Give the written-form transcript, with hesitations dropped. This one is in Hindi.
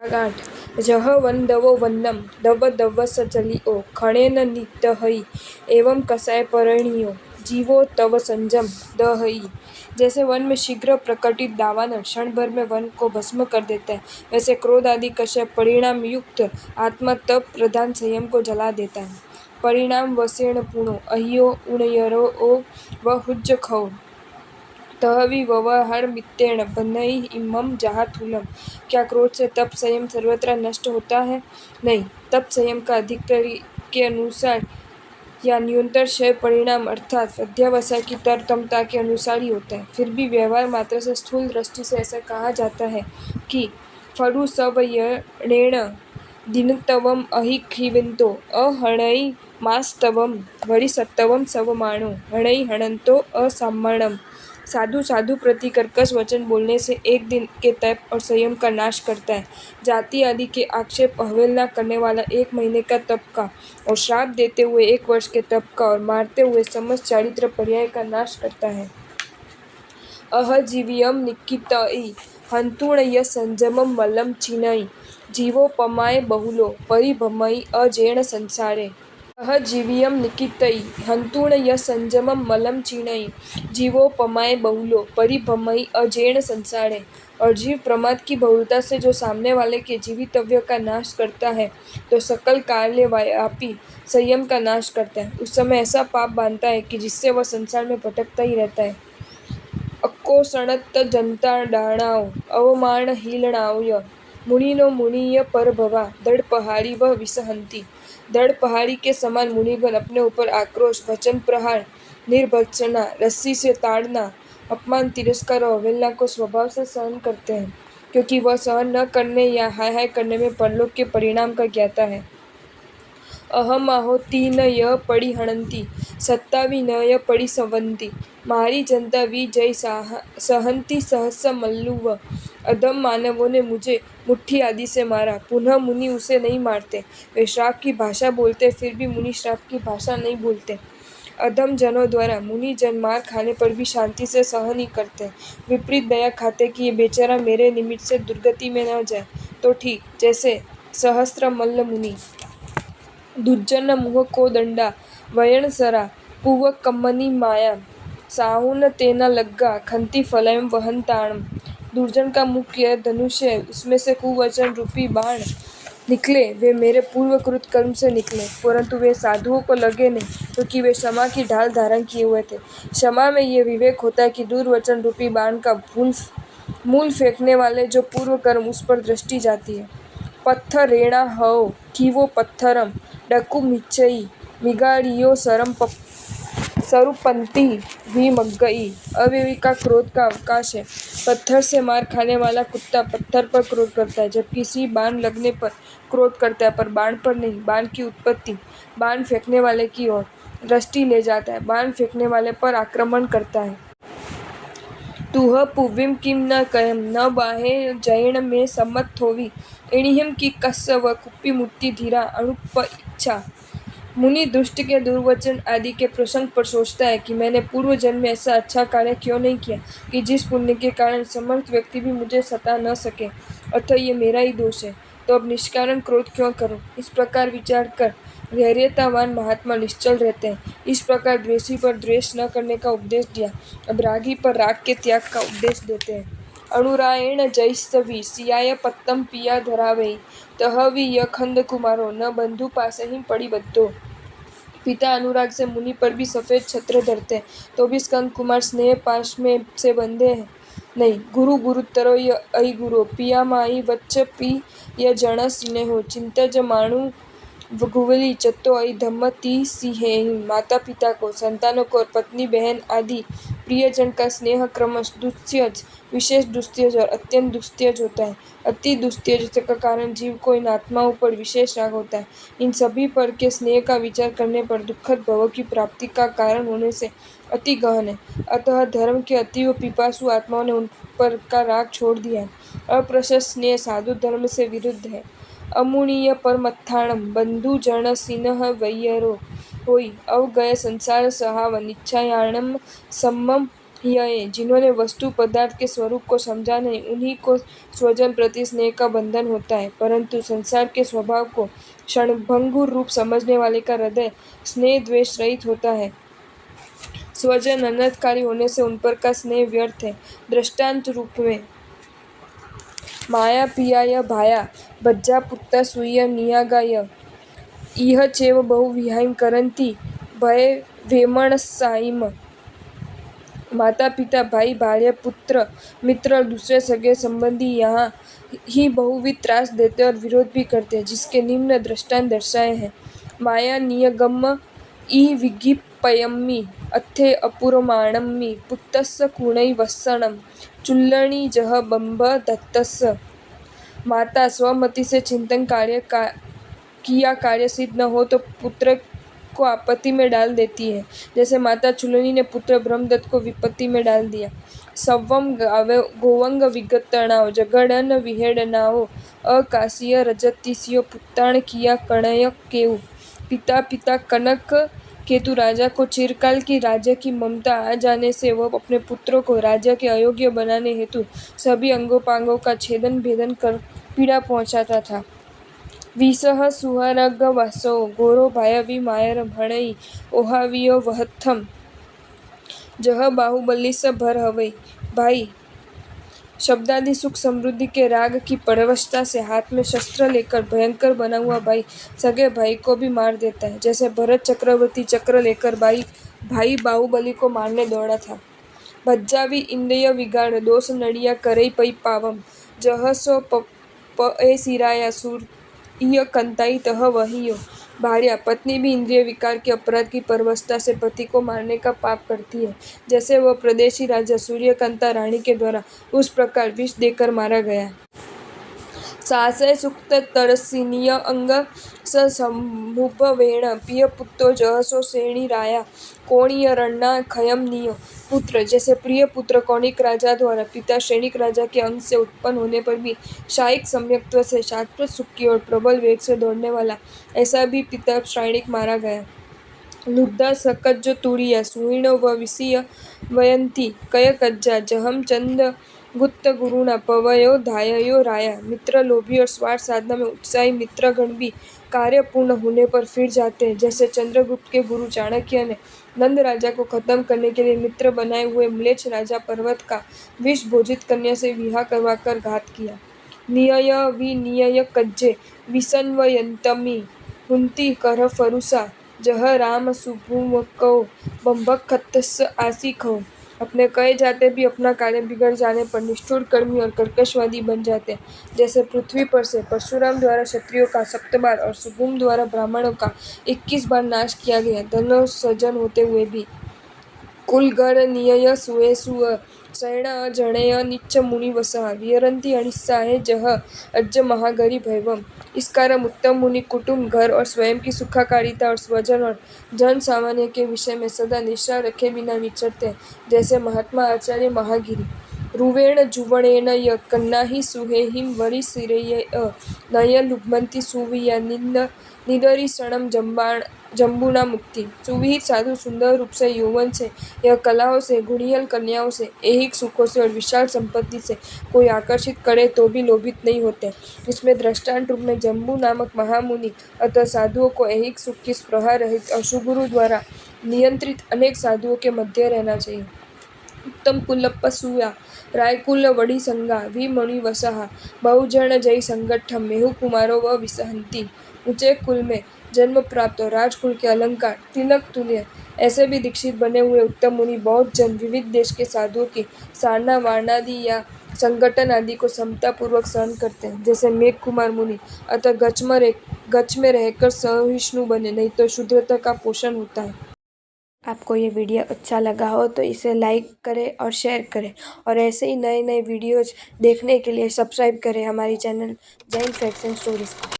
8 जह वंदवो वंदम दव दवस चलिओ खणेन निदहई एवं कसाय परिणियो जीवो तव संजम दहई। जैसे वन में शीघ्र प्रकटित दावानल क्षण भर में वन को भस्म कर देता है, वैसे क्रोध आदि कषाय परिणाम युक्त आत्मा तप प्रधान संयम को जला देता है। परिणाम वसेण पुणो अहियो उणयरो ओ वहुज्ज खौ तहवी व्यवहार मित्तेण बन्धई इमं जहाथूलम। क्या क्रोध से तप संयम सर्वत्र नष्ट होता है? नहीं, तप संयम का अधिकारी के अनुसार या न्यूनतर क्षय परिणाम अर्थात अध्यावसाय की तरतमता के अनुसार ही होता है। फिर भी व्यवहार मात्र से स्थूल दृष्टि से ऐसा कहा जाता है कि फरु सवयणेण दिनतवम अहिखिविंतो अहणई मास्तवम वरी सत्तवम सवमाणो हणई हणंतो असाम्मणम। साधु साधु प्रति कर्कश वचन बोलने से एक दिन के तप और संयम का नाश करता है। जाति आदि के आक्षेप अवहेलना करने वाला 1 महीने का तप का और श्राप देते हुए 1 वर्ष के तप का और मारते हुए समस्त चारित्र पर्याय का नाश करता है। अहजीवियम निकितई हंतुणय संजमम मलम चिनई जीवोपमाय बहुलो परिभ्रमई अजेण संसारे। अहजीवियम निकितई हंतुणय संजमम मलम चिनई जीवोपमाय बहुलो परिभ्रमई अजेण संसारे। और जीव प्रमाद की बहुलता से जो सामने वाले के जीवितव्य का नाश करता है, तो सकल कार्य व्यापी संयम का नाश करता है। उस समय ऐसा पाप बांधता है कि जिससे वह संसार में भटकता ही रहता है। अकोसणत जंताडाणाव अवमान हीलणावय मुनिनो मुनिय परभवा दृढ़ पहाड़ी वह विसहंती। दृढ़ पहाड़ी के समान मुनिगण अपने ऊपर आक्रोश, वचन प्रहार, निर्भत्सना, रस्सी से ताड़ना, अपमान, तिरस्कार और अवहेलना को स्वभाव से सहन करते हैं, क्योंकि वह सहन न करने या हाय हाय करने में परलोक के परिणाम का ज्ञाता है। अहमाहो तीनय पड़ी हणंती सत्ताविनय पड़ी संवंती मारी जनता विजय सहंती सहस्र मल्लुव। अधम मानवों ने मुझे मुट्ठी आदि से मारा, पुनः मुनि उसे नहीं मारते। वे श्राप की भाषा बोलते, फिर भी मुनि श्राप की भाषा नहीं बोलते। अधम जनों द्वारा मुनि जन मार खाने पर भी शांति से सहन ही करते, विपरीत दया खाते कि ये बेचारा मेरे निमित्त से दुर्गति में न जाए तो ठीक। जैसे सहस्त्र मल्ल मुनि दुर्जन मुह को दंडा वयणसरा पुव कम्मनी माया साहुन तेना लग्गा खंती फलयम वहंताणम। दुर्जन का मुख्य धनुष है, उसमें से कुवचन रूपी बाण निकले, वे मेरे पूर्वकृत कर्म से निकले, परंतु वे साधुओं को लगे नहीं, क्योंकि वे क्षमा की ढाल धारण किए हुए थे। क्षमा में ये विवेक होता है कि दुर्वचन रूपी बाण का मूल फेंकने वाले जो पूर्व कर्म, उस पर दृष्टि जाती है। पत्थरेणा हओ कीवो पत्थरम डकु मिच्चई मिगाड़ियो सरुपंती विमग्गई। अविवेका क्रोध का अवकाश है। पत्थर से मार खाने वाला कुत्ता पत्थर पर क्रोध करता है, जबकि सिंह बाण लगने पर क्रोध करता है, पर बाण पर नहीं। बाण की उत्पत्ति बाण फेंकने वाले की ओर दृष्टि ले जाता है, बाण फेंकने वाले पर आक्रमण करता है। तुह पुविम किम न कयम न बाहे जैण में सम्मत थोवी इणिहिम की कस्सव कुप्पी मुट्टी धीरा अणुप इच्छा। मुनि दुष्ट के दुर्वचन आदि के प्रसंग पर सोचता है कि मैंने पूर्व जन्म में ऐसा अच्छा कार्य क्यों नहीं किया कि जिस पुण्य के कारण समर्थ व्यक्ति भी मुझे सता न सके, अतः ये मेरा ही दोष है, तो अब निष्कारण क्रोध क्यों करूं। इस प्रकार विचार कर धैर्यतावान महात्मा निश्चल रहते हैं। इस प्रकार द्वेषी पर द्वेष न करने का उपदेश दिया, अब रागी पर राग के त्याग का उपदेश देते हैं। अणुरायण जैस्तवी सियाय पत्तम पिया धरावई तहवी यखंद कुमारो न बंधु पासहि पड़ी बद्धो। पिता अनुराग से मुनि पर भी सफेद छत्र धरते हैं, तो भी स्कंद कुमार स्नेह पाश में से बंधे हैं नहीं। गुरु गुरुतरो य अहि गुरो पिया माई वच्च पी य जन स्नेहो चिंतज माणु गुवली चत्तो अहि धम्म ती सिहेहि। माता पिता को, संतानों को और पत्नी बहन आदि प्रियजन का स्नेह क्रमश दुस्त्यज, विशेष दुस्त्यज और अत्यंत दुस्त्यज होता है। अति दुस्त्यज का कारण जीव को इन आत्माओं पर विशेष राग होता है। इन सभी पर के स्नेह का विचार करने पर दुखद भवों की प्राप्ति का कारण होने से अति गहन है। अतः धर्म के अतीव पिपासु आत्माओं ने उन पर का राग छोड़ दिया है। अप्रशस्त स्नेह साधु धर्म से विरुद्ध है। अमुणीय परमत्थाणम बंधु जन सिनह वैयरो होई अवगय संसार सहाव निच्छायाणम सम्मम हियाए, जिन्होंने वस्तु पदार्थ के स्वरूप को समझा नहीं, उन्हीं को स्वजन प्रति स्नेह का बंधन होता है, परंतु संसार के स्वभाव को क्षणभंगुर रूप समझने वाले का हृदय स्नेह द्वेष रहित होता है। स्वजन अनर्थकारी होने से उन पर का स्नेह व्यर्थ है। दृष्टांत रूप में माया पियाय भाया भज्जा पुत्ता सूय नियागाय इह चेव बहु विहायं करन्ति भय वेमणसाइम। माता पिता भाई भार्या पुत्र मित्र और दूसरे सगे संबंधी यहाँ ही बहुविध त्रास देते और विरोध भी करते हैं, जिसके निम्न दृष्टांत दर्शाए हैं। माया नियगम ई विगिपयम्मि अथे अपुरमाणम्मि पुत्तस्य कुणै वत्सणं चुल्लणी जह बंब दत्तस्य। माता स्वमति से चिंतन किया कार्य सिद्ध न हो तो पुत्र को आपत्ति में डाल देती है, जैसे माता चुलनी ने पुत्र ब्रह्मदत्त को विपत्ति में डाल दिया। सव्वम गोवंग विगतणाओ जगड़न विहेड़नाओ अकाशीय रजतीसियो पुत्तान किया कणय केऊ। पिता पिता कनक केतु राजा को चिरकाल की राज्य की ममता आ जाने से वह अपने पुत्रों को राज्य के अयोग्य बनाने हेतु सभी अंगोपांगों का छेदन भेदन कर पीड़ा पहुंचाता था। विसह सुहरग वासो गोरो भायवी मायर भणई ओहावियो वहत्थम जह बाहुबली से भर हवई। भाई शब्दादि सुख समृद्धि के राग की परवशता से हाथ में शस्त्र लेकर भयंकर बना हुआ भाई सगे भाई को भी मार देता है, जैसे भरत चक्रवर्ती चक्र लेकर भाई बाहुबली को मारने दौड़ा था। भज्जावी इंद्रिय विगाड़ दोष नड़िया करई पई पावम जह सो ए सिराया सूर्य कंताई तह वहियो। भार्या पत्नी भी इंद्रिय विकार के अपराध की परवशता से पति को मारने का पाप करती है, जैसे वह प्रदेशी राजा सूर्यकांता रानी के द्वारा उस प्रकार विष देकर मारा गया। सासय सुक्त तरसिनीय अंग समुभवेण प्रिय पुत्रो जहसो सेणी राया कोणीय रण्णा खयम नियो। पुत्र जैसे प्रिय पुत्र कौणिक राजा द्वारा पिता श्रेणिक राजा के अंग से उत्पन्न होने पर भी शायिक सम्यक्त्व से शाश्वत सुख की ओर प्रबल वेग से दौड़ने वाला, ऐसा भी पिता श्रैणिक मारा गया। लुब्धा सकज्ज तुरीया सुहीणो व विसीय वयंती कय कज्जा जहम चंद गुप्त गुरुना पवयो धाययो राया। मित्र लोभी और स्वार्थ साधना में उत्साही मित्रगण भी कार्य पूर्ण होने पर फिर जाते हैं, जैसे चंद्रगुप्त के गुरु चाणक्य ने नंद राजा को खत्म करने के लिए मित्र बनाए हुए म्लेच्छ राजा पर्वत का विष भोजित कन्या से विवाह करवाकर घात किया। नियय विनियय कज्जे विसन्वयन्तमि हुन्ति कर फरुसा जह राम सुभुमकौ बंभखत्तस आसिखौ। अपने कहे जाते भी अपना कार्य बिगड़ जाने पर निष्ठुर कर्मी और कर्कशवादी बन जाते हैं, जैसे पृथ्वी पर से परशुराम द्वारा क्षत्रियों का 7 बार और सुभुम द्वारा ब्राह्मणों का 21 बार नाश किया गया। धनो सजन होते हुए भी कुलगर नियय सुए सुअ शयण जणेय निच्च मुनि वसः विहरन्ति अनिस्साहे जह अज्ज महागरी भैवम। इस कारण उत्तम मुनि कुटुंब घर और स्वयं की सुखाकारिता और स्वजन और जन सामान्य के विषय में सदा निष्ठा रखे बिना विचरते हैं, जैसे महात्मा आचार्य महागिरी। रुवेण जुवणेन य कन्नाहि सुहेहिं वरिसिरय नय लुब्धन्ति सुविया निदर्शनम जम्बुना मुक्ति। सुविहित साधु सुंदर रूप से यौवन से यह कलाओं से गुणियल कन्याओं से ऐहिक सुखों से और विशाल संपत्ति से कोई आकर्षित करे तो भी लोभित नहीं होते। इसमें दृष्टांत रूप में जम्बू नामक महामुनि अतः साधुओं को ऐहिक सुख की स्पृहा रहित और सुगुरु द्वारा नियंत्रित अनेक साधुओं के मध्य रहना चाहिए। उत्तम कुलप्प सूया रायकुल वड़ी संगा वी मणि वसहा बहुजन जय संगठम मेहु कुमारो व विसहंती। ऊंचे कुल में जन्म प्राप्त और राजकुल के अलंकार तिलक तुल्य ऐसे भी दीक्षित बने हुए उत्तम मुनि बहुत जन विविध देश के साधुओं की सारना वारणादि या संगठन आदि को समता पूर्वक सहन करते हैं, जैसे मेघ कुमार मुनि। अतः गच में रहकर सहिष्णु बने, नहीं तो शुद्रता का पोषण होता है। आपको ये वीडियो अच्छा लगा हो तो इसे लाइक करें और शेयर करें, और ऐसे ही नए नए वीडियोज देखने के लिए सब्सक्राइब करें हमारी channel Jain facts and stories को।